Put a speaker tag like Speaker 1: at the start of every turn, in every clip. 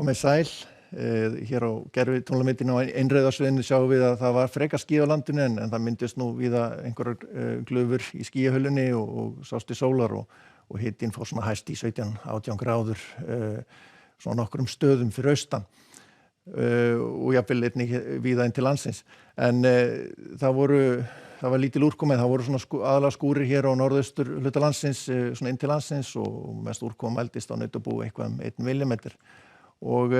Speaker 1: Komið sæl, hér á gervitunglamyndinni á Einreiðarsvæðinu sjáum við að það var frekar ský á landinu en það myndist nú víða einhverjar glufur í skýjahölunni og sást í sólar og hitinn fór svona hæst í 17-18 gráður svona nokkrum stöðum fyrir austan og jafnvel einnig víða inn til landsins. En það var lítil úrkoma, það voru svona aðalega skúrir hér á norðaustur hluta landsins, svona inn til landsins og mest úrkoma mældist á Nautabú eitthvað 1 millimetr. Og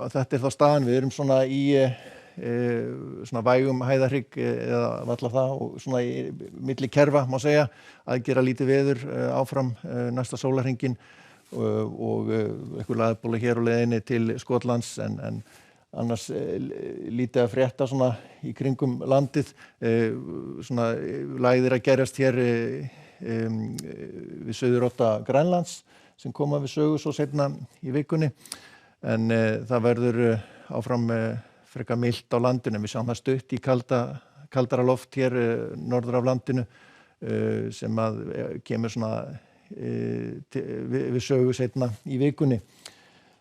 Speaker 1: þetta þá staðan, við erum svona í svona vægum hæðarhrygg eða varla það og svona í milli kerfa má segja að gera lítið veður áfram næsta sólarhringinn og einhver laðbóla hér á leiðinni til Skotlands en annars lítið að frétta svona í kringum landið, svona lægðir að gerast hér við suðurodda Grænlands sem koma við sögu svo seinna í vikunni en það verður áfram frekar milt á landinu. Við sjáum það stutt í kaldara loft hér norður af landinu sem að kemur svona við sögu seinna í vikunni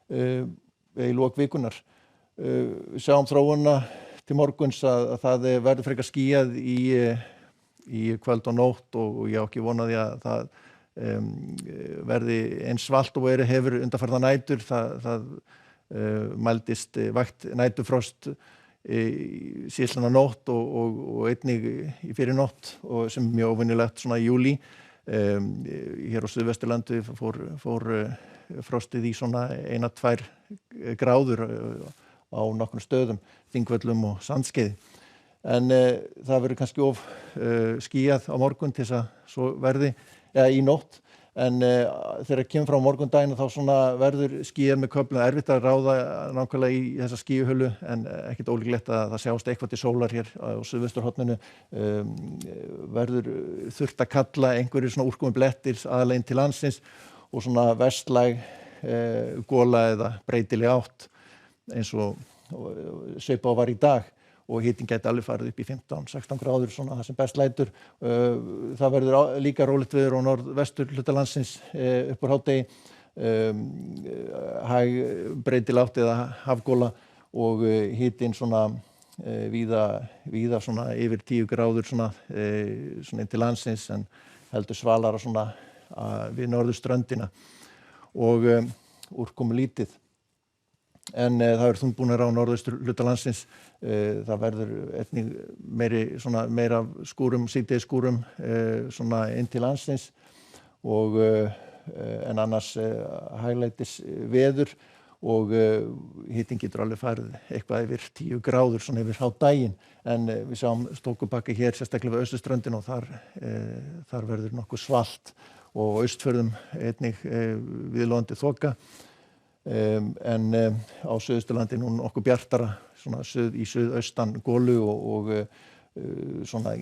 Speaker 1: í lok vikunar. Við sjáum þróunina til morguns að það verður frekar skýjað í kvöld og nótt og ég á ekki von á því að það verði eins svalt og hefur undanfarna nætur. Það mældist vægt næturfrost síðastliðna nótt og einnig í fyrir nótt og sem mjög óvenjulegt svona í júlí. Hér á Suðvesturlandi fór frostið í svona 1-2 gráður á nokkrum stöðum, Þingvöllum og Sandskeiði. En það verður kannski of skýjað á morgun til þess að svo verði í nótt, en þegar kemur frá morgundaginn þá svona verður skýjað með köflum, erfitt að ráða nákvæmlega í þessa skýjuhölu en ekkert ólíklegt að það sjást eitthvað til sólar hér á suðvesturhorninu. Verður þurft að kalla einhverjir svona úrkomublettir aðallega inn til landsins og svona vestlæg gola eða breytileg átt eins og svipað var í dag. Og hitinn gæti alveg farið upp í 15-16 gráður, svona það sem best lætur. Það verður líka rólegt veður á norðvestur hluta landsins upp úr hádegi, hæg breytileg átt eða hafgola og hitinn svona víða svona yfir 10 gráður svona inn til landsins en heldur svalara svona við norðurströndina og úrkomu lítið. En það verður þungbúnara á norðaustur hluta landsins. Það verður einnig meira skúrum, síðdegisskúrum svona inn til landsins og en annars hæglætis veður og hitinn getur alveg farið eitthvað yfir 10 gráður svona yfir hádaginn en við sjáum Stókubakka hér sérstaklega við austurströndina og þar verður nokkuð svalt og á Austfjörðum einnig viðlóðandi þoka. En á Suðausturlandi nú nokkuð bjartara svona í suðaustan golu og svona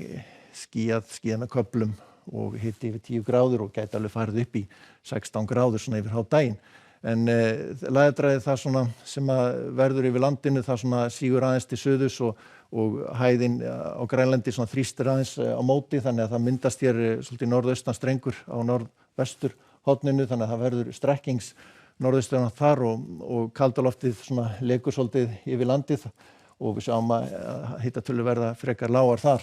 Speaker 1: skýjað með köflum og hiti yfir 10 gráður og gæti alveg farið upp í 16 gráður svona yfir hádaginn. En lægðardragið það svona sem að verður yfir landinu það svona sígur aðeins til suðurs og hæðin á Grænlandi svona þrýstir aðeins á móti þannig að það myndast hér svolítið norðaustan strengur á norðvestur horninu þannig að það verður strekkings norðausturna þar og kaldaloftið svona lekur svolítið yfir landið og við sjáum að hitatölur verða frekar lágar þar.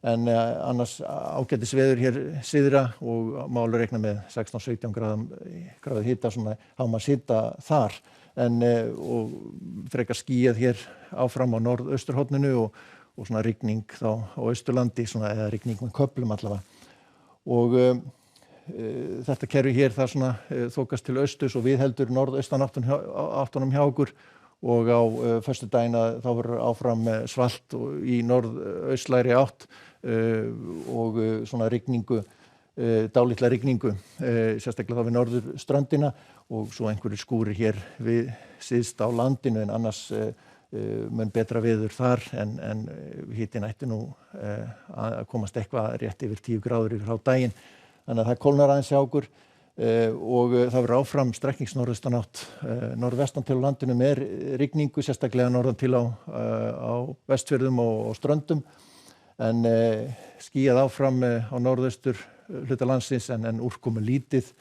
Speaker 1: En annars ágætis veður hér syðra og málur reikna með 16-17 gráðu hita svona hámarkshita þar. En og frekar skýjað hér áfram á norðausturhorninu og svona rigning þá á Austurlandi svona eða rigning með köflum allavega. Og þetta kerfi hér það svona þokast til austurs og viðheldur norðaustan áttunum hjá okkur og á föstudaginn þá verður áfram svalt í norðaustlægri átt og svona rigningu, dálitla rigningu, sérstaklega þá við norðurströndina og svo einhverjir skúrir hér við syðst á landinu en annars mun betra veður þar en hitinn ætti nú að komast eitthvað rétt yfir 10 gráður yfir hádaginn. Þannig að það kólnar aðeins hjá okkur og það verður áfram strekkingsnorðaustanátt norðvestan til á landinu með rigningu, sérstaklega norðan til á Vestfjörðum og Ströndum en skýjað áfram á norðaustur hluta landsins en úrkomu lítið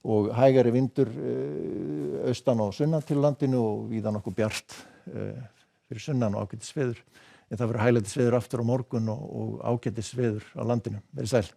Speaker 1: og hægari vindur austan og sunnan til landinu og víða nokkuð bjart fyrir sunnan og ágætisveður. En það verður hæglætisveður aftur á morgun og ágætisveður á landinu. Verið sæl.